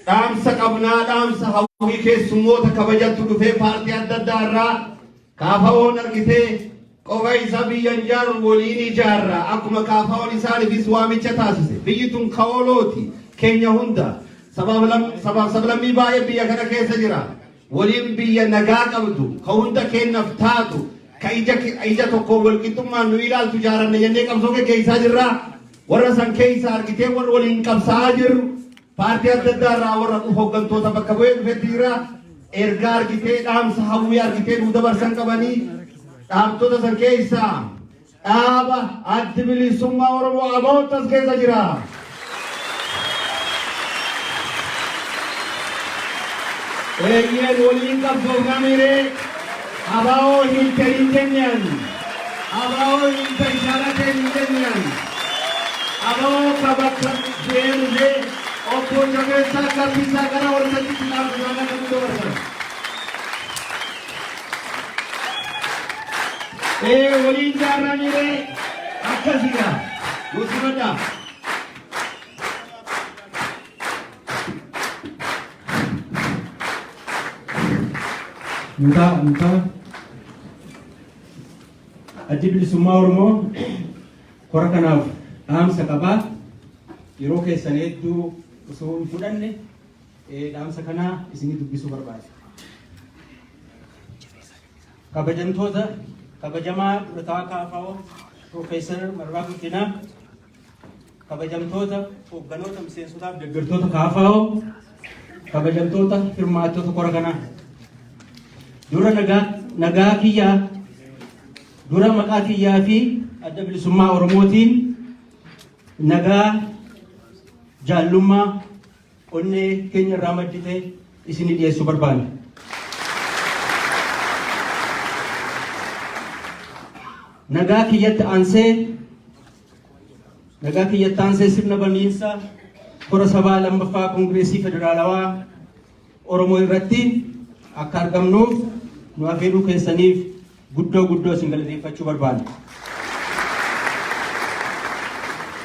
dhaamsa qabnaa dhaamsa hawwii keessummoota kabajattu dhufee paartii adda addaa irraa kaafaa'oon argitee qofa isa biyyan ijaaru waliin ijaarra akkuma kaafaa'oon isaaniifis waamicha taasise biyyi tun kaolooti keenya hunda sabaaf sablammii baay'ee biyya kana keessa jira waliin biyya nagaa qabdu ka hunda kennaaf taatu ka ija tokko walqixxummaan nu ilaaltu ijaaranne jennee qabsoo geggeessaa jirra warra san keessa argitee warra waliin qabsaa jirru paartii adda addaa irraa warra hooggantoota bakka bu'ee dhufetti jira ergaa argitee dhaamsa hawwii argitee nu dabarsan qabanii dhaamtota san keessa dhaaba addi bilisummaa Oromoo abootas keessa jira. Eeyyeen waliin qabsoofnamire abaa'oo hin ta'in kennan abaa'oo hin ta'in sharateen hin kennan abaa'oo kabakka deemnee obbo Jabeessaa Gabbisaa gara warratti dhaabbisaa kan dabarsan. Waliin jaarramire akkasika gosimada. Muka addi bilisummaa Oromoo kora kanaaf dhaamsa qabaa yeroo keessan hedduu osoo hin fudhanne dhaamsa kana isinii dubbisuu barbaada. Kabajamtoota kabajamaa Durataa Kaafaa'oo Profeesar Marraa Guddinaa kabajamtoota hoogganoota miseensotaaf deeggartoota Kaafaa'oo kabajamtoota hirmaattota kora kanaa dura nagaa kiyyaa dura maqaa kiyyaa fi adda bilisummaa Oromootiin nagaa jaallummaa onnee keenya irraa maddite isinii dhiyeessuu barbaada. Nagaa kiyyatti aansee sirna baniinsa kora sabaa lammaffaa Koongireesii Federaalawaa Oromoo irratti akka argamnuuf nu afeeruu keessaniif guddoo isin galateeffachuu barbaada.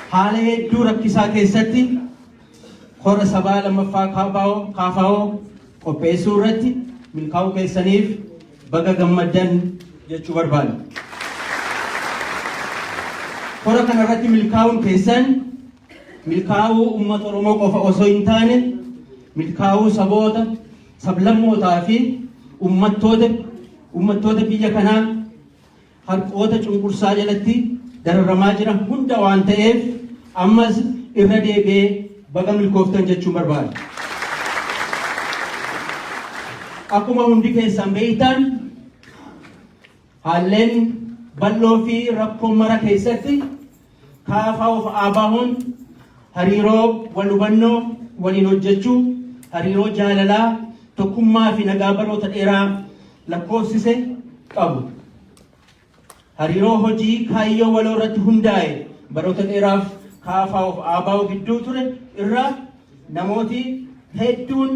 Haala hedduu rakkisaa keessatti kora sabaa lammaffaa Kaafaa'oo qopheessuu irratti milkaa'uu keessaniif baga gammaddan jechuu barbaada. Kora kana irratti milkaa'uun keessan milkaa'uu uummata Oromoo qofa osoo hin taane milkaa'uu saboota sablammootaa fi uummattoota biyya kanaa harqoota cunqursaa jalatti dararamaa jiran hunda waan ta'eef ammas irra deebi'ee baga milkooftan jechuun barbaada. Akkuma hundi keessan beektan haalleen bal'oo fi rakkoo mara keessatti Kaafaa'oo fi ABO'n hariiroo wal hubannoo waliin hojjechuu hariiroo jaalalaa tokkummaa fi nagaa baroota dheeraa lakkoofsise qabu. Hariiroo hojii kaayyoo waloo irratti hundaa'e baroota dheeraaf Kaafaa'oo fi ABO gidduu ture irraa namooti hedduun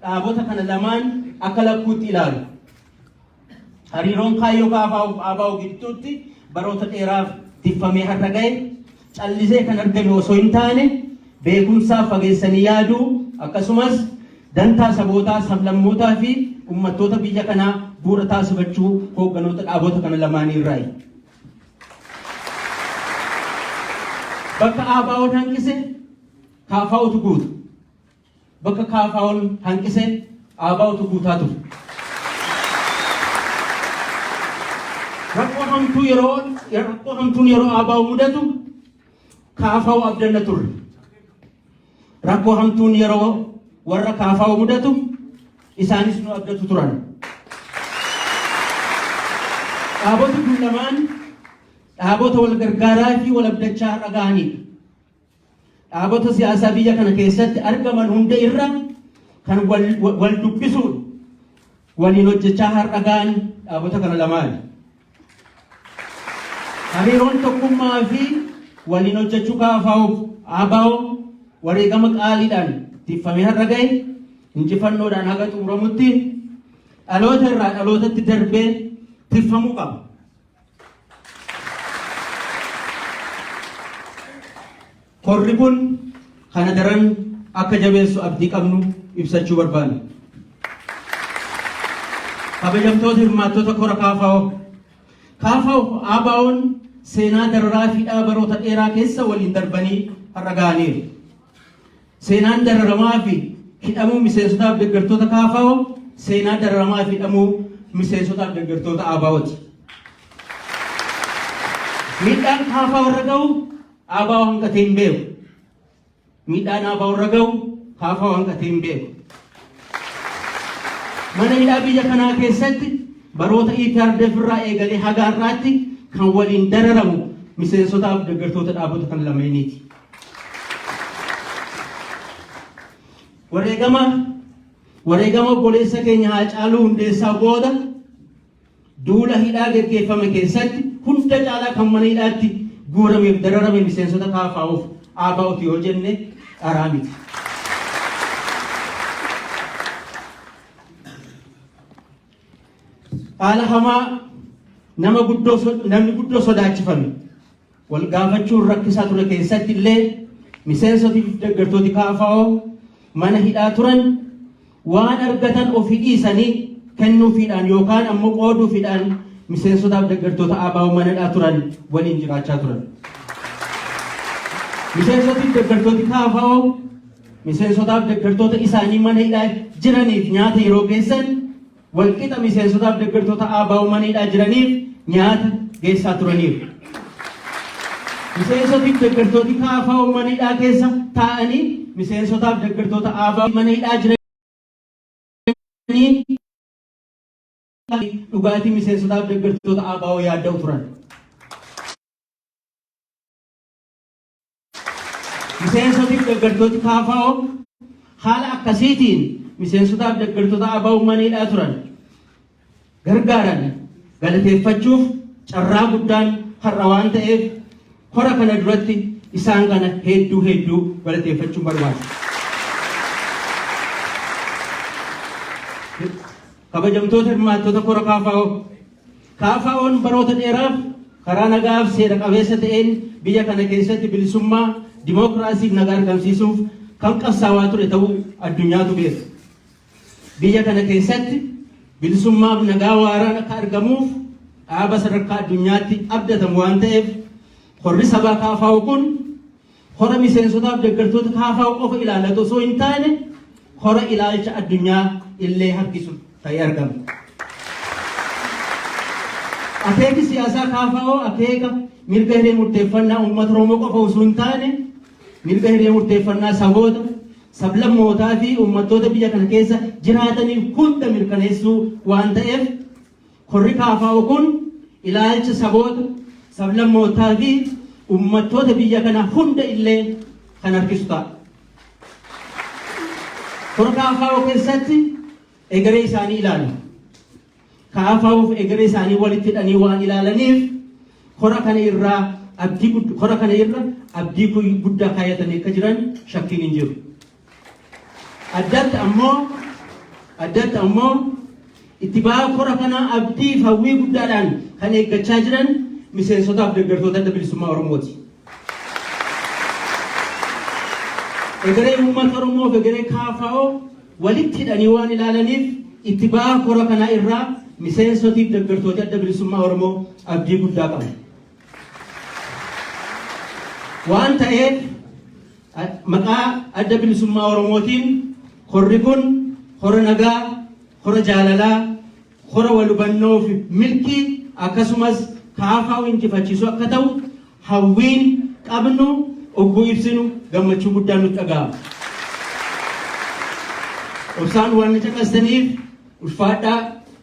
dhaabota kana lamaan akka lakkuutti ilaalu. Hariiroon kaayyoo Kaafaa'oo fi ABO gidduutti baroota dheeraaf tifamee har'a ga'e callisee kan argame osoo hin taane beekumsaaf fageessanii yaaduu akkasumas dantaa sabootaa sablammootaa fi uummattoota biyya kanaa bu'uura taasifachuu hoogganoota dhaabota kana lamaanii irraayi. Bakka ABO'n hanqise Kaafaa'ootu guutu. Bakka Kaafaa'oon hanqise ABO'tu guutaa ture. Rakkoo hamtuun yeroo ABO mudatu Kaafaa'oo abdanna turre. Rakkoo hamtuun yeroo warra Kaafaa'oo mudatu isaanis nu abdatu turan. Dhaabota kun lamaan dhaabota wal gargaaraa fi wal abdachaa har'a ga'anidha. Dhaabota siyaasaa biyya kana keessatti argaman hunda irra kan wal dubbisuun waliin hojjechaa har'a ga'an dhaabota kana lamaani. Hariiroon tokkummaa fi waliin hojjechuu Kaafaa'oo fi ABO wareegama qaaliidhaan tifamee har'a ga'e injifannoodhaan haga xumuramutti dhaloota irraa dhalootatti darbee tifamuu qaba. Korri kun kana daran akka jabeessu abdii qabnu ibsachuu barbaanna. Kabajamtoota hirmaattota kora KFO ABO'n seenaa dararaa fi baroota dheeraa keessa waliin darbanii har'a ga'aniiru. Seenaan dararamaa fi hidhamuu miseensotaaf deeggartoota KFO seenaa dararamaa fi hidhamuu miseensotaaf deeggartoota ABO'ti. Miidhaan KFO irra ga'u ABO hanqatee hin beeku. Miidhaan ABO irra ga'u KFO hanqatee hin beeku. Mana hidhaa biyya kanaa keessatti baroota EPRDF irraa eegalee haga har'aatti kan waliin dararamu miseensotaaf deeggartoota dhaabota kan lameeniiti. Wareegama obboleessa keenya Haacaaluu Hundeessaa booda duula hidhaa gaggeeffame keessatti hunda caalaa kan mana hidhaatti guurameef dararame miseensota KFO'f ABO'ti yoo jenne dharaa miti. Haala hamaa namni guddoo sodaachifame wal gaafachuun rakkisaa ture keessatti illee miseensotii fi deeggartooti KFO mana hidhaa turan waan argatan ofii dhiisanii kennuufiidhaan yookaan ammoo qooduufiidhaan miseensotaaf deeggartoota ABO mana hidhaa turan waliin jiraachaa turan. Miseensotii fi deeggartooti KFO miseensotaaf deeggartoota isaanii mana hidhaa jiraniif nyaata yeroo geessan walqixa miseensotaaf deeggartoota ABO mana hidhaa jiraniif nyaata geessaa turaniiru. Miseensotii fi deeggartooti KFO mana hidhaa keessa taa'anii miseensotaaf deeggartoota ABO mana hidhaa jiranii dhugaatii miseensotaaf deeggartoota ABO yaadda'u turan. Miseensotii fi deeggartooti KFO haala akkasiitiin miseensotaaf deeggartoota ABO mana hidhaa turan gargaaran galateeffachuuf carraa guddaan har'a waan ta'eef kora kana duratti isaan kana hedduu galateeffachuun barbaada. Kabajamtoota hirmaattota kora KFO'n baroota dheeraaf karaa nagaaf seera qabeessa ta'een biyya kana keessatti bilisummaa dimookiraasiif nagaa argamsiisuuf kan qabsaawaa ture ta'uu addunyaatu beeka. Biyya kana keessatti bilisummaaf nagaa waaraan akka argamuuf dhaaba sadarkaa addunyaatti abdatamu waan ta'eef horri sabaa KFO kun hora miseensotaaf deeggartoota KFO qofa ilaallatu osoo hin taane hora ilaalcha addunyaa illee harkisu ta'ee argama. Akeeki siyaasaa KFO akeeka mirga hiree murteeffannaa uummata Oromoo qofa osoo hin taane mirga hiree murteeffannaa saboota sablammootaa fi uummattoota biyya kana keessa jiraataniif hunda mirkaneessuu waan ta'eef horri KFO kun ilaalcha saboota sablammootaa fi uummattoota biyya kana hunda illee kan harkisu ta'a. Hora KFO keessatti egeree isaanii ilaalu. KFO'f egeree isaanii walitti hidhanii waan ilaalaniif hora kana irra abdii guddaa kaayatanii akka jiran shakkiin hin jiru. Addatti ammoo itti ba'aa hora kana abdii fi hawwii guddaadhaan kan eeggachaa jiran miseensotaaf deeggartoota adda bilisummaa Oromooti. Egeree uummata Oromoo fi egeree KFO walitti hidhanii waan ilaalaniif itti ba'aa hora kana irraa miseensotiif deeggartoota adda bilisummaa Oromoo abdii guddaa qabu. Waan ta'eef maqaa adda bilisummaa Oromootiin horri kun hora nagaa, hora jaalalaa, hora wal hubannoo fi milkii akkasumas KFO injifachiisu akka ta'u hawwiin qabnu ogguu ibsinu gammachuu guddaan nutti dhaga'ama. Obsaan waan caqastaniif ulfaadhaa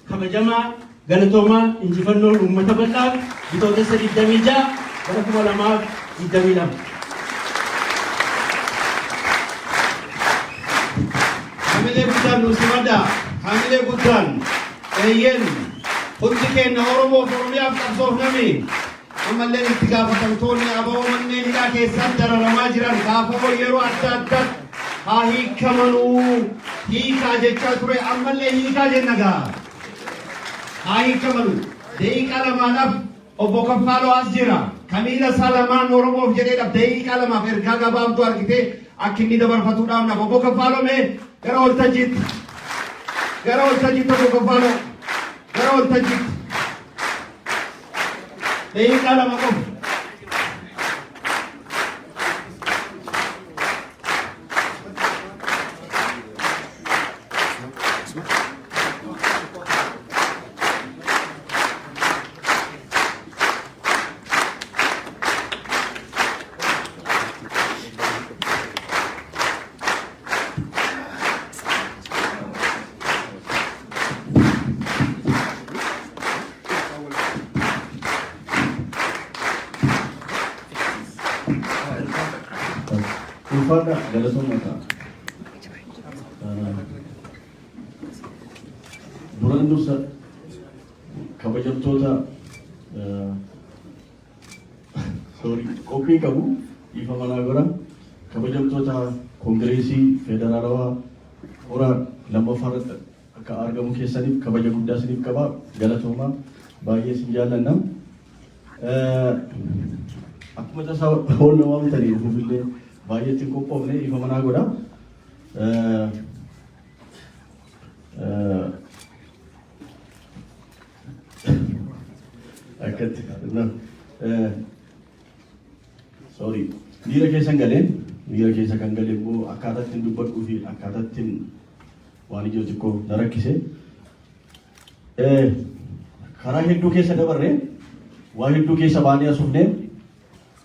kabajamaa galatoomaa injifannoon uummata bal'aaf bitootessa 26 bara 2022. Hamilee guddaan nu simada, hamilee guddaan eeyyen hundi keenya Oromoo fi Oromiyaaf qabsoofnami. Ammallee itti gaafatamtoonni ABO manneen hidhaa keessatti dararamaa jiran KFO yeroo adda addaatti haa hiikamanuu hiikaa jechaa ture ammallee hiikaa jenna gaa. Haa hiikamanuu daqiiqaa lamaadhaaf obbo Kaffaaloo as jira. Kamiila isaa lamaan Oromoof jedheedhaaf daqiiqaa lamaaf ergaa gabaabduu argitee akkinni dabarfatuudhaaf na bobo kaffaalome gara waltajjiitti bobo kaffaalo gara waltajjiitti daqiiqaa lama qofa. Ulfaadha galatoomata duraan dursa kabajamtoota qophii qabu ifa manaa godha kabajamtoota koongireesii federaalawaa hora lammaffaarratti akka argamu keessaniif kabaja guddaa isiniif qaba galatoomaa baay'ee isin jaallanna akkuma tasaa hoolna waamtanii dhufillee baay'eetti qophoofne ifa manaa godha. Akkatti sorry miira keessa kan galeen immoo akkaataatti dubbadhuu fi akkaataatti waan ijoo xiqqoo na rakkise. Karaa hedduu keessa dabarre waan hedduu keessa baanee asufne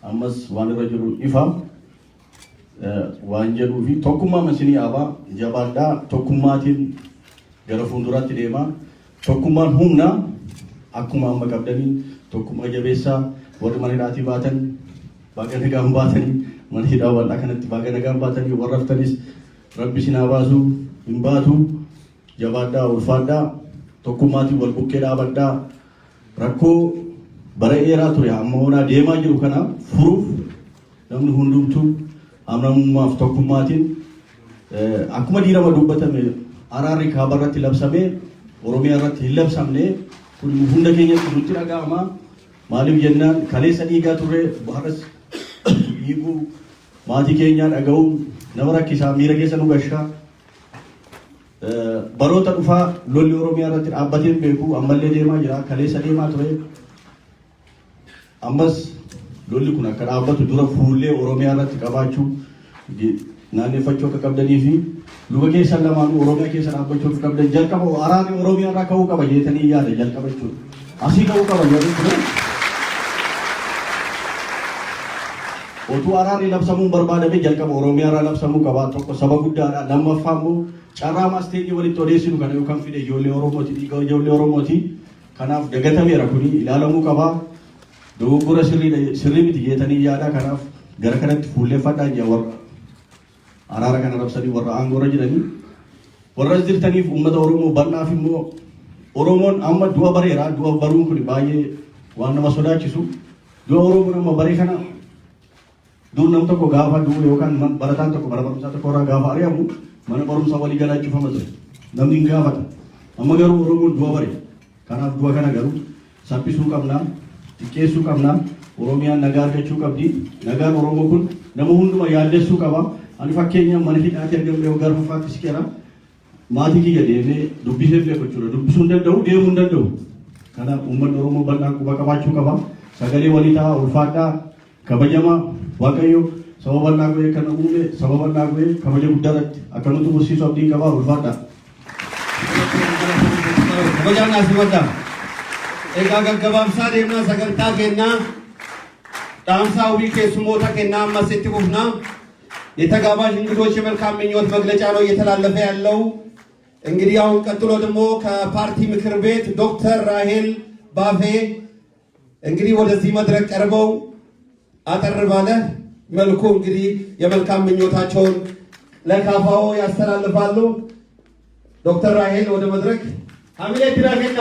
ammas waan irra jiru ifa. Waan jedhuu fi tokkummaa masinii abaa jabaadhaa tokkummaatiin gara fuulduraatti deemaa tokkummaan humna akkuma amma qabdanii tokkummaa jabeessaa warri mana hidhaatii baatan baga nagaan baatanii mana hidhaa wal'aa kanatti baga nagaan baatanii warra haftanis rabbi sinaa baasuu hin baatu jabaadhaa ulfaadhaa tokkummaatiin wal bukkee dhaabadhaa rakkoo bara dheeraa ture amma onaa deemaa jiru kana furuuf namni hundumtuu amnamummaaf tokkummaatiin akkuma diirama dubbatame araarri kaabarratti labsame oromiyaa irratti hin labsamne kun hunda keenyatti nutti dhaga'ama maaliif jennaan kaleessa dhiigaa turre har'as dhiiguu maatii keenyaa dhaga'uun nama rakkisaa miira keessa nu gashaa baroota dhufaa lolli oromiyaa irratti dhaabbatee beeku ammallee deemaa jira kaleessa deemaa ture ammas lolli kun akka dhaabbatu dura fuullee oromiyaa irratti qabaachuu naanneffachuu akka qabdanii fi luba keessan lamaanuu oromiyaa keessa dhaabbachuu akka qabdan jalqaba araarri oromiyaa irraa ka'uu qaba jeetanii yaada jalqaba jechuudha. Asii ka'uu qaba jedhu ture. Otuu araarri labsamuun barbaadame jalqaba oromiyaa irraa labsamuu qaba tokko saba guddaadha lammaffaa immoo carraa maasteetii walitti odeessinu kana yookaan fide ijoollee oromooti dhiiga ijoollee oromooti kanaaf dagatameera kuni ilaalamuu qaba. Dogoggora sirrii miti jeetanii yaada kanaaf gara kanatti fuulleeffadhaa jira warra araara kana rabsanii warra aangoorra jiranii warras jirtaniif uummata oromoo bal'aaf immoo oromoon amma du'a bareera du'a baruun kun baay'ee waan nama sodaachisu du'a oromoon amma baree kana dur nam tokko gaafa du'u yookaan barataan tokko bara barumsaa tokko irraa gaafa ari'amu mana barumsaa walii galaa cufama ture namni hin gaafata amma garuu oromoon du'a bare kanaaf du'a kana garuu saffisuu qabnaa xiqqeessuu qabna oromiyaan nagaa argachuu qabdi nagaan oromoo kun nama hunduma yaallessuu qaba ani fakkeenyaaf mana hidhaatti argamne waggaa arfaffaatti siqeera maatii kiyya deemee dubbisee beeku jechuudha dubbisuu hin danda'u deemuu hin danda'u kanaaf uummanni oromoo bal'aan quba qabaachuu qaba sagalee walii ta'aa ulfaadhaa kabajama waaqayyo saba bal'aa go'ee kana uume saba bal'aa go'ee kabaja guddaarratti akka nuti barsiisu abdiin qabaa ulfaadhaa. Kabajaan asii waddaa. Egaa gaggabaabsaa deemnaa sagantaa kennaa dhaamsaa hawwii keessummoota kennaa ammas itti fufnaa የተጋባዥ እንግዶች የመልካም ምኞት መግለጫ ነው እየተላለፈ ያለው። እንግዲህ አሁን ቀጥሎ ደግሞ ከፓርቲ ምክር ቤት ዶክተር ራሄል ባፌ እንግዲህ ወደዚህ መድረክ ቀርበው አጠር ባለ መልኩ እንግዲህ የመልካም ምኞታቸውን ለካፋው ያስተላልፋሉ። ዶክተር ራሄል ወደ መድረክ ሀሚሌ ድራገና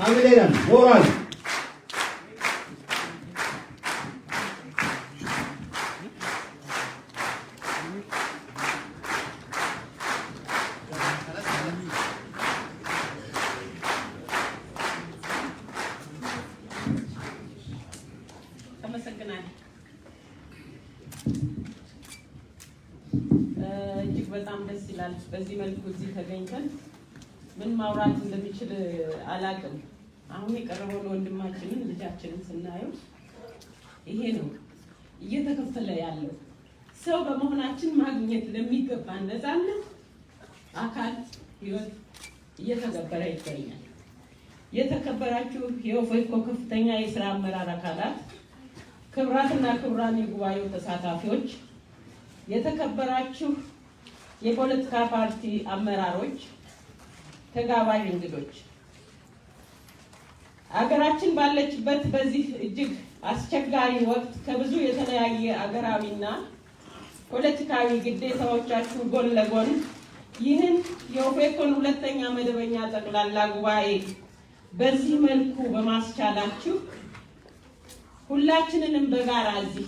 ሀሚሌን ሞራል ይለናል። በዚህ መልኩ እዚህ ተገኝተን ምን ማውራት እንደሚችል አላውቅም። አሁን የቀረበውን ወንድማችንን ልጃችንን ስናየው ይሄ ነው እየተከፈለ ያለው ሰው በመሆናችን ማግኘት ለሚገባን ነፃነት አካል ህይወት እየተገበረ ይገኛል። የተከበራችሁ የኦፌኮ ከፍተኛ የሥራ አመራር አካላት፣ ክቡራትና ክቡራን የጉባኤው ተሳታፊዎች፣ የተከበራችሁ የፖለቲካ ፓርቲ አመራሮች፣ ተጋባዥ እንግዶች፣ አገራችን ባለችበት በዚህ እጅግ አስቸጋሪ ወቅት ከብዙ የተለያየ አገራዊና ፖለቲካዊ ግዴታዎቻችሁ ጎን ለጎን ይህን የኦፌኮን ሁለተኛ መደበኛ ጠቅላላ ጉባኤ በዚህ መልኩ በማስቻላችሁ ሁላችንንም በጋራ እዚህ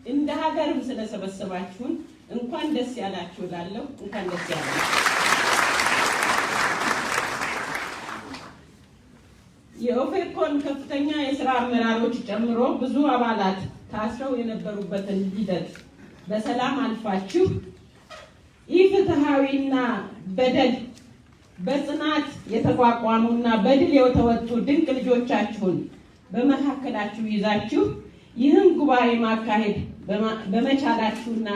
እንደ ሀገርም ስለሰበሰባችሁን እንኳን ደስ ያላችሁ እላለሁ። እንኳን ደስ ያላችሁ። የኦፌኮን ከፍተኛ የሥራ አመራሮች ጨምሮ ብዙ አባላት ታስረው የነበሩበትን ሂደት በሰላም አልፋችሁ ኢፍትሃዊና በደል በጽናት የተቋቋሙና በድል የተወጡ ድንቅ ልጆቻችሁን በመካከላችሁ ይዛችሁ ይህን ጉባኤ ማካሄድ በመቻላችሁና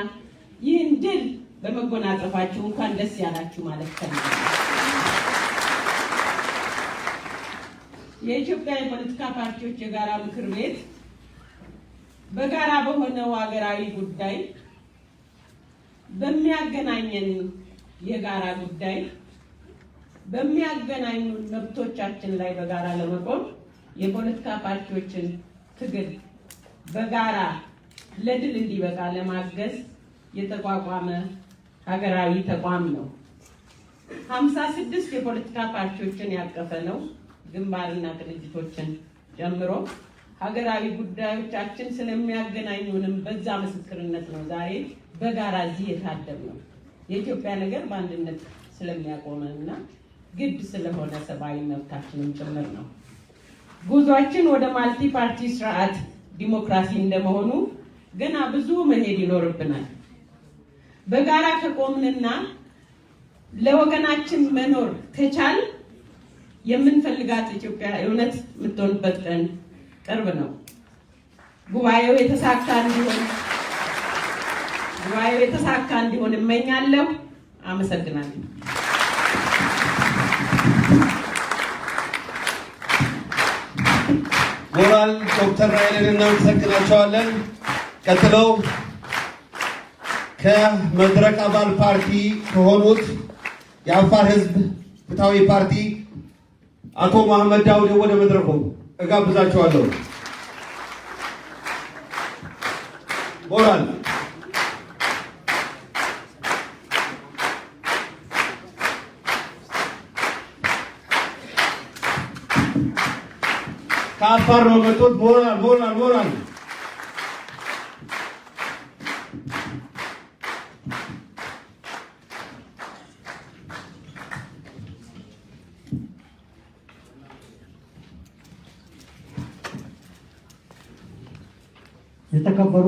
ይህን ድል በመጎናጸፋችሁ እንኳን ደስ ያላችሁ ማለት ፈልጋለሁ። የኢትዮጵያ የፖለቲካ ፓርቲዎች የጋራ ምክር ቤት በጋራ በሆነው ሀገራዊ ጉዳይ በሚያገናኘን የጋራ ጉዳይ በሚያገናኙን መብቶቻችን ላይ በጋራ ለመቆም የፖለቲካ ፓርቲዎችን ትግል በጋራ ለድል እንዲበቃ ለማገዝ የተቋቋመ ሀገራዊ ተቋም ነው። 56 የፖለቲካ ፓርቲዎችን ያቀፈ ነው። ግንባርና ድርጅቶችን ጨምሮ ሀገራዊ ጉዳዮቻችን ስለሚያገናኙንም በዛ ምስክርነት ነው ዛሬ በጋራ እዚህ የታደምነው። የኢትዮጵያ ነገር በአንድነት ስለሚያቆመንና ግድ ስለሆነ ሰብአዊ መብታችንን ጭምር ነው። ጉዟችን ወደ ማልቲ ፓርቲ ስርዓት ዲሞክራሲ እንደመሆኑ ገና ብዙ መሄድ ይኖርብናል። በጋራ ከቆምንና ለወገናችን መኖር ከቻል የምንፈልጋት ኢትዮጵያ እውነት የምትሆንበት ቀን ቅርብ ነው። ጉባኤው የተሳካ እንዲሆን እመኛለሁ። አመሰግናለሁ። ሞራል ዶክተር ራይልን እናመሰግናቸዋለን። ቀጥለው ከመድረክ አባል ፓርቲ ከሆኑት የአፋር ህዝብ ፍትሃዊ ፓርቲ አቶ መሐመድ ዳውድ ወደ መድረኩ እጋብዛቸዋለሁ። ሞራል ከአፋር ነው መጡት። ሞራል የተከበሩ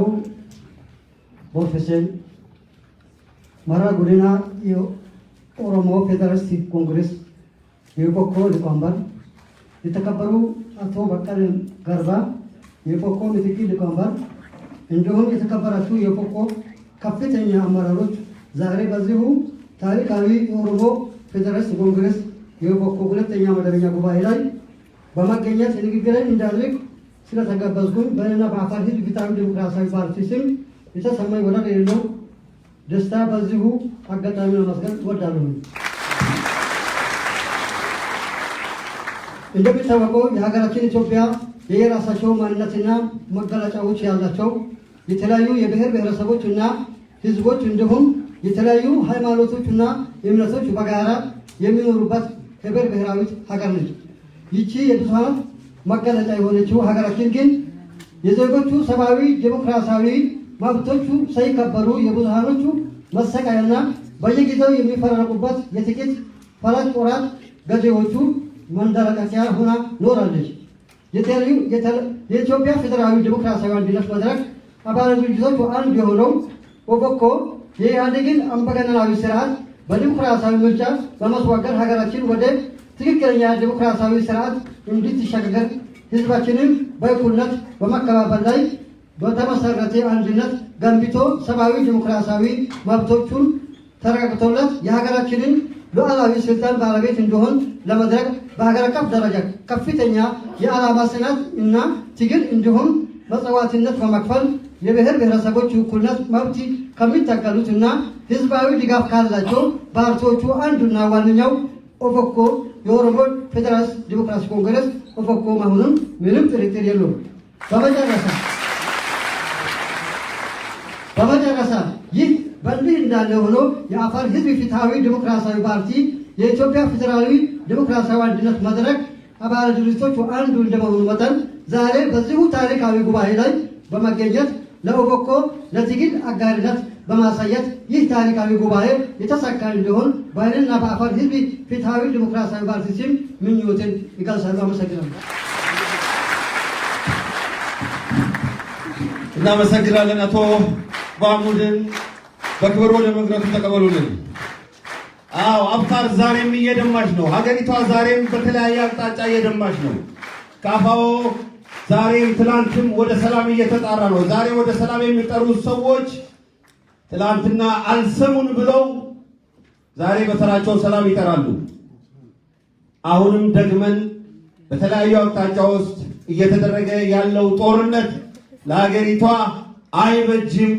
ፕሮፌሰር መረራ ጉዲና የኦሮሞ ፌዴራሊስት ኮንግሬስ የኦፌኮ ሊቀመንበር፣ የተከበሩ አቶ በቀለ ገርባ የኦፌኮ ምክትል ሊቀመንበር፣ እንዲሁም የተከበራችሁ የኦፌኮ ከፍተኛ አመራሮች ዛሬ በዚሁ ታሪካዊ የኦሮሞ ፌዴራሊስት ኮንግሬስ የኦፌኮ ሁለተኛ መደበኛ ጉባኤ ላይ በመገኘት ንግግርን እንዳደርግ ስለተጋበዝኩኝ በእኔና በአፋር ህዝብ ፍትሃዊ ዲሞክራሲያዊ ፓርቲ ስም የተሰማኝ ወደር የሌለው ደስታ በዚሁ አጋጣሚ ለማመስገን እወዳለሁ። እንደሚታወቀው የሀገራችን ኢትዮጵያ የየራሳቸው ማንነትና መገለጫዎች ያላቸው የተለያዩ የብሔር ብሔረሰቦች እና ህዝቦች እንዲሁም የተለያዩ ሃይማኖቶችና እምነቶች በጋራ የሚኖሩበት ህብረ ብሔራዊት ሀገር ነች። ይቺ የብዙሃን መገለጫ የሆነችው ሀገራችን ግን የዜጎቹ ሰብአዊ ዲሞክራሲያዊ መብቶቹ ሳይከበሩ የብዙሃኖቹ መሰቃያና በየጊዜው የሚፈራረቁበት የጥቂት ፈላጭ ቆራጭ ገዢዎቹ መንደረቀቂያ ሆና ኖራለች። የኢትዮጵያ ፌዴራላዊ ዲሞክራሲያዊ አንድነት መድረክ አባል ድርጅቶች አንዱ የሆነው ኦፌኮ የኢህአዴግን አምባገነናዊ ስርዓት በዲሞክራሲያዊ ምርጫ በማስዋገድ ሀገራችን ወደ ትክክለኛ ዲሞክራሲያዊ ስርዓት እንድትሸጋገር ህዝባችንን በእኩልነት በመከባበር ላይ በተመሰረተ አንድነት ገንብቶ ሰብአዊ ዲሞክራሲያዊ መብቶቹን ተረጋግጦለት የሀገራችንን ሉዓላዊ ስልጣን ባለቤት እንዲሆን ለመድረግ በሀገር አቀፍ ደረጃ ከፍተኛ የዓላማ ጽናት እና ትግል እንዲሁም መስዋዕትነት በመክፈል የብሔር ብሔረሰቦች እኩልነት መብት ከሚታገሉት እና ህዝባዊ ድጋፍ ካላቸው ፓርቲዎቹ አንዱና ዋነኛው ኦፌኮ የኦሮሞ ፌዴራሊስት ዲሞክራሲ ኮንግረስ ኦፌኮ መሆኑን ምንም ጥርጥር የለውም። በመጨረሻ ይህ በእንዲህ እንዳለ ሆኖ የአፋር ህዝብ ፍትሃዊ ዲሞክራሲያዊ ፓርቲ የኢትዮጵያ ፌዴራላዊ ዲሞክራሲያዊ አንድነት መድረክ አባል ድርጅቶች አንዱ እንደመሆኑ መጠን ዛሬ በዚሁ ታሪካዊ ጉባኤ ላይ በመገኘት ለኦፌኮ ለትግል አጋርነት በማሳየት ይህ ታሪካዊ ጉባኤ የተሳካ እንዲሆን በእኔና በአፋር ህዝብ ፍትሃዊ ዲሞክራሲያዊ ፓርቲ ስም ምኞትን ይገልጻለሁ። አመሰግናለሁ። እናመሰግናለን። አቶ ባሙድን በክብር ወደ መድረኩ ተቀበሉልን። አዎ አፋር ዛሬም እየደማች ነው። ሀገሪቷ ዛሬም በተለያየ አቅጣጫ እየደማች ነው። ካፋው ዛሬም ትላንትም ወደ ሰላም እየተጣራ ነው። ዛሬ ወደ ሰላም የሚጠሩ ሰዎች ትላንትና አልሰሙን ብለው ዛሬ በተራቸው ሰላም ይጠራሉ። አሁንም ደግመን በተለያዩ አቅጣጫ ውስጥ እየተደረገ ያለው ጦርነት ለሀገሪቷ አይበጅም፣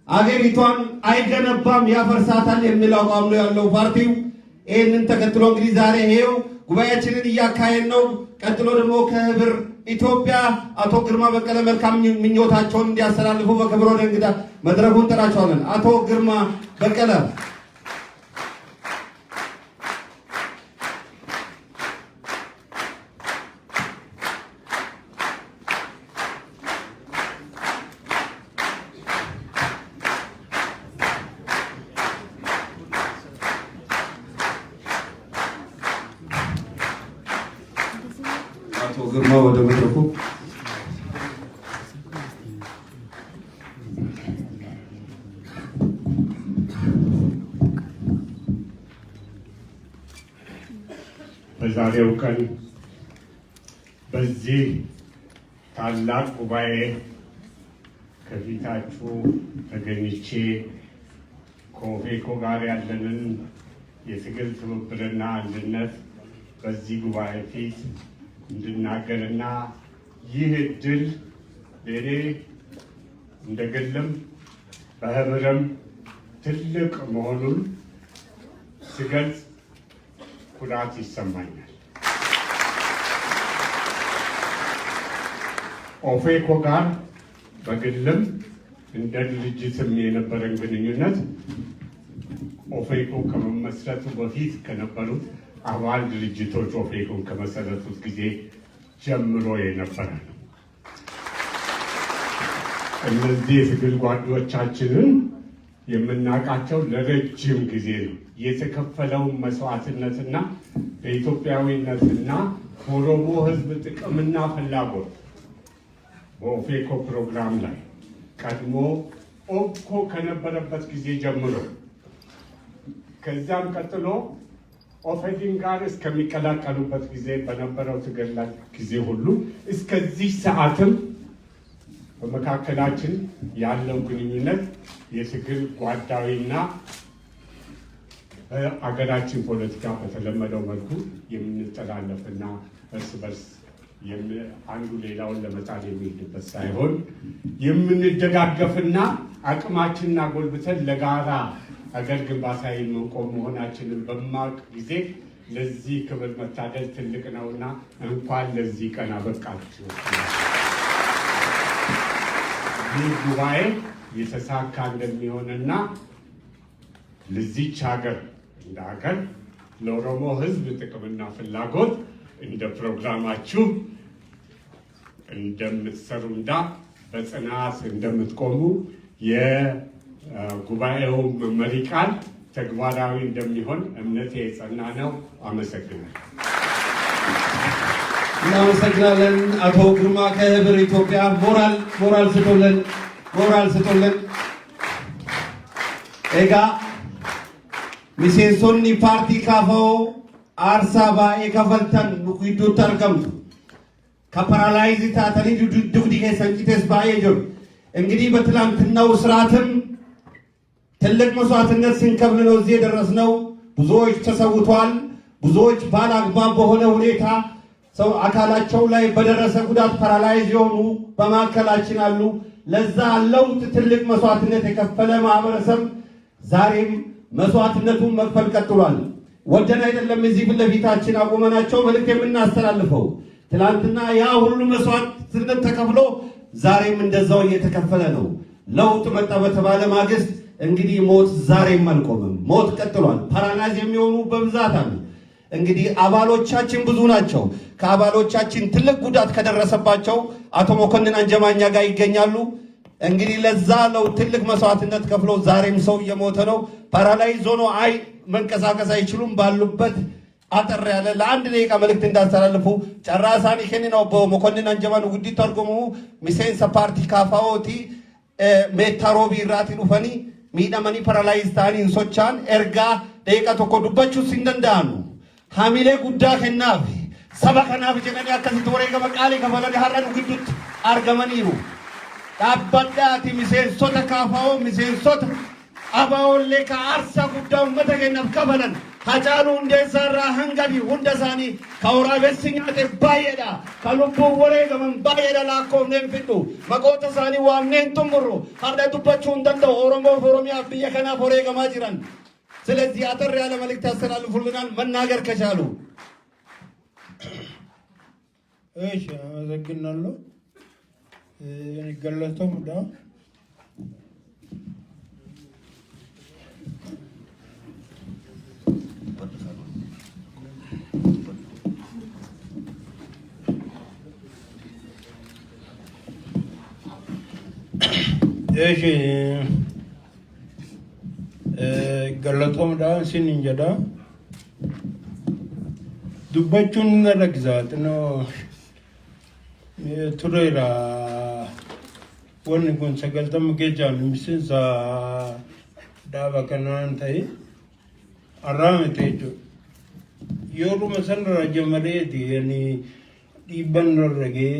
አገሪቷን አይገነባም፣ ያፈርሳታል የሚል አቋም ነው ያለው ፓርቲው። ይህንን ተከትሎ እንግዲህ ዛሬ ይሄው ጉባኤያችንን እያካሄድ ነው። ቀጥሎ ደግሞ ከህብር ኢትዮጵያ አቶ ግርማ በቀለ መልካም ምኞታቸውን እንዲያስተላልፉ በክብር ወደ እንግዳ መድረኩን ጠራቸዋለን። አቶ ግርማ በቀለ ግርማ ወደ መድረኩ። በዛሬው ቀን በዚህ ታላቅ ጉባኤ ከፊታችሁ ተገኝቼ ከኦፌኮ ጋር ያለንን የትግል ትብብርና አንድነት በዚህ ጉባኤ ፊት እንድናገርና ይህ እድል ለእኔ እንደ ግልም በህብረም ትልቅ መሆኑን ስገልጽ ኩራት ይሰማኛል። ኦፌኮ ጋር በግልም እንደ ድርጅትም የነበረን ግንኙነት ኦፌኮ ከመመስረቱ በፊት ከነበሩት አባል ድርጅቶች ኦፌኮን ከመሰረቱት ጊዜ ጀምሮ የነበረ ነው። እነዚህ የትግል ጓዶቻችንን የምናውቃቸው ለረጅም ጊዜ ነው። የተከፈለውን መስዋዕትነትና በኢትዮጵያዊነትና በኦሮሞ ሕዝብ ጥቅምና ፍላጎት በኦፌኮ ፕሮግራም ላይ ቀድሞ ኦብኮ ከነበረበት ጊዜ ጀምሮ ከዛም ቀጥሎ ኦፌዲን ጋር እስከሚቀላቀሉበት ጊዜ በነበረው ትግል ጊዜ ሁሉ እስከዚህ ሰዓትም በመካከላችን ያለው ግንኙነት የትግል ጓዳዊና በአገራችን ፖለቲካ በተለመደው መልኩ የምንጠላለፍና እርስ በርስ አንዱ ሌላውን ለመጣል የሚሄድበት ሳይሆን የምንደጋገፍና አቅማችንን አጎልብተን ለጋራ አገር ግንባታ የምንቆም መሆናችንን በማወቅ ጊዜ ለዚህ ክብር መታደል ትልቅ ነውና እንኳን ለዚህ ቀን አበቃችሁ። ይህ ጉባኤ የተሳካ እንደሚሆንና ለዚች ሀገር እንደ ሀገር ለኦሮሞ ሕዝብ ጥቅምና ፍላጎት እንደ ፕሮግራማችሁ እንደምትሰሩና በጽናት እንደምትቆሙ የጉባኤው መሪ ቃል ተግባራዊ እንደሚሆን እምነቴ የጸና ነው። አመሰግናለሁ። እናመሰግናለን። አቶ ግርማ ከህብር ኢትዮጵያ ሞራል ስጡልን። ኤጋ ሚሴንሶኒ ፓርቲ ካፋኦ አርሳ ባኤ ከፈልተን ዱኩይዱት አርገምቱ ከፓራላይዝ ታተኒ ዱግዲ ከሰንቂቴስ ባኤ ጆር እንግዲህ በትላንትናው ስርዓትም ትልቅ መስዋዕትነት ስንከፍል ነው እዚህ የደረስነው። ብዙዎች ተሰውቷል። ብዙዎች ባላግባብ በሆነ ሁኔታ ሰው አካላቸው ላይ በደረሰ ጉዳት ፓራላይዝ የሆኑ በማዕከላችን አሉ። ለዛ ለውጥ ትልቅ መስዋዕትነት የከፈለ ማህበረሰብ ዛሬም መስዋዕትነቱን መክፈል ቀጥሏል። ወደን አይደለም እዚህ ፊት ለፊታችን አቆመናቸው መልእክት የምናስተላልፈው። ትላንትና ያ ሁሉ መስዋዕትነት ተከፍሎ ዛሬም እንደዛው እየተከፈለ ነው። ለውጥ መጣ በተባለ ማግስት እንግዲህ ሞት ዛሬም አልቆመም። ሞት ቀጥሏል። ፓራላይዝ የሚሆኑ በብዛት አሉ። እንግዲህ አባሎቻችን ብዙ ናቸው። ከአባሎቻችን ትልቅ ጉዳት ከደረሰባቸው አቶ መኮንን አንጀማኛ ጋር ይገኛሉ። እንግዲህ ለዛ ነው ትልቅ መስዋዕትነት ከፍሎ ዛሬም ሰው እየሞተ ነው። ፓራላይዝ ሆኖ መንቀሳቀስ አይችሉም። ባሉበት አጠር ያለ ለአንድ ደቂቃ መልእክት እንዳስተላልፉ ጨራሳኒ ከኒ ነው በመኮንን አንጀማን ጉዲ ተርጉሙ ሚሴንሰ ፓርቲ ካፋኦቲ ሜታሮቢ ራቲ ዱፈኒ ሚዳመኒ ፓራላይዝ ታኒ እንሶቻን ኤርጋ ደቂቃ ቶኮ ዱባቹ ሲንደንዳኑ ሀሚሌ ጉዳ ከናፍ ሰባ ከናፍ ጀነኒ አከሲት ወሬ ገበቃሊ ከፈለደ ሀራን ጉዱት አርገመኒሩ ዳባዳቲ ሚሴንሶተ ካፋኦ ሚሴንሶተ አባኦሌ ከአርሳ ጉዳው መተገነፍ ከፈለን ሀጫሉ እንደሰራ ህንገቢ ሁንደሳኒ ከወራቤስኛቴ ባየዳ ከሉቡ ወሬ ገመን ባየዳ ላኮም ነንፍዱ መቆተሳኒ ዋምኔን ቱምሩ ሀርደ ዱበቹ እንደንደው ኦሮሞ ኦሮሚያ ብየ ከናፍ ወሬ ገማ ጅራን። ስለዚህ አጠር ያለ መልእክት ያስተላልፉልናል መናገር ከቻሉ። እሺ አመሰግናለሁ። ገለቶም ዳ እሺ ገለቶም ዳ ሲንጀዳ ዱበቹን ረግዛት ነው ቱሬራ ወን ጉን ሰገልተም ገጃል ሚስንሳ ዳባ ከናን ታይ አራመቴጆ yoru masan rajamare di yani iban rage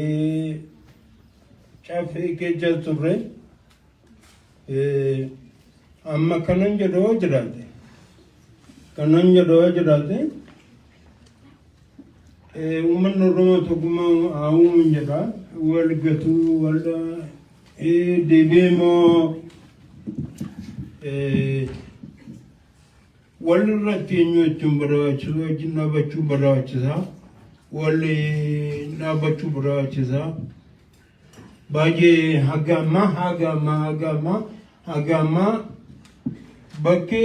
chafe ke jature amma kanan jado jirate umman romo to kuma awum jada wal gatu wala debemo walra tinyo chumbara chuwa jinna bachu bara chisa wale na bachu bara chisa baje hagama bakke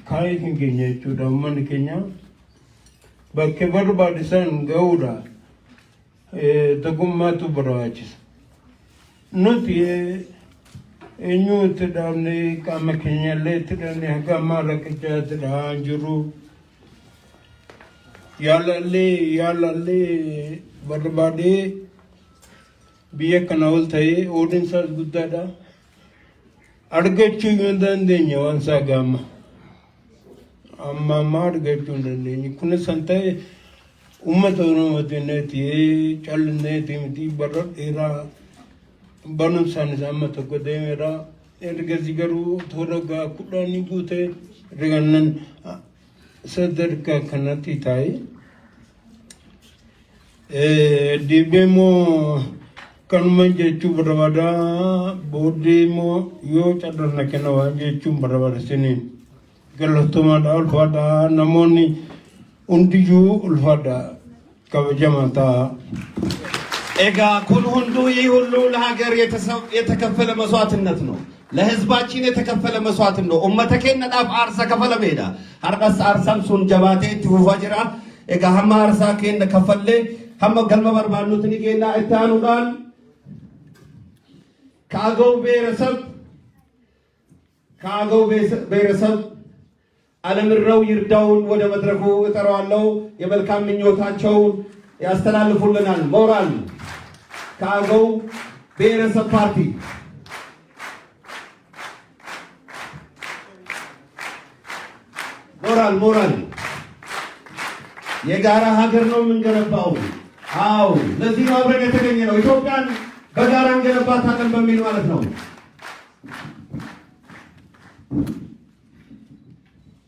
kai kenge chuda man kenya bakke barbadisan gauda tagumma tu bara chisa nuti enyu tedamne kamakenya le tedane hagama rakja tedajuru yalalle barbade biya kanawul thay odin sar guddada adgechu yundandenya wansa gama amma margechu ndandenya kun santay ummatono madinati chalne timti barad era banum san sama to godemera ergazigaru thoraga kudani gute regannan sadar ka kanati tai dibemo kanuma jechu barwada bodemo yo chadana kenawa jechu barwada sinin galotoma dal fada namoni undiju ulfada kawjamata ኤጋ ኩል ሁንዱ ይህ ሁሉ ለሀገር የተከፈለ መስዋዕትነት ነው። ለህዝባችን የተከፈለ መስዋዕትነት ነው። ኡመተከነ ዳፍ አርሳ ከፈለ ሜዳ አርቀስ አርሳም ሱን ጀባቴ ትውፋጅራ ኤጋ ሀማ አርሳ ከነ ከፈለ ሀማ ገልመ በርባኑት ንጌና እታኑዳን ከአገው ብሔረሰብ አለምረው ይርዳውን ወደ መድረኩ እጠራዋለሁ። የመልካም ምኞታቸውን ያስተላልፉልናል። ሞራል ከአገው ብሔረሰብ ፓርቲ ሞራል የጋራ ሀገር ነው የምንገነባው። አዎ ለዚህ ነው አብረን የተገኘ ነው። ኢትዮጵያን በጋራ እንገነባታለን በሚል ማለት ነው።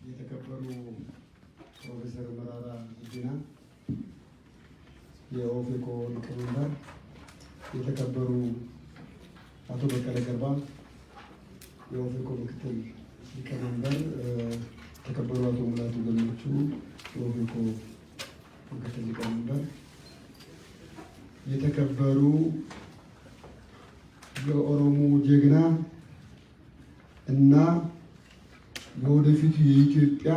የተከበሩ ፕሮፌሰር መራራ ጉዲና የኦፌኮ ሊቀመንበር፣ የተከበሩ አቶ በቀለ ገርባ የኦፌኮ ምክትል ሊቀመንበር፣ የተከበሩ አቶ ሙላቱ ገመቹ የኦፌኮ ምክትል ሊቀመንበር፣ የተከበሩ የኦሮሞ ጀግና እና የወደፊቱ የኢትዮጵያ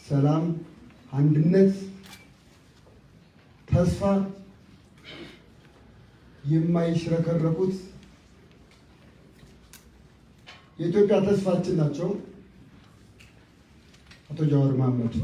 ሰላም፣ አንድነት፣ ተስፋ የማይሽረከረኩት የኢትዮጵያ ተስፋችን ናቸው አቶ ጃዋር መሐመድ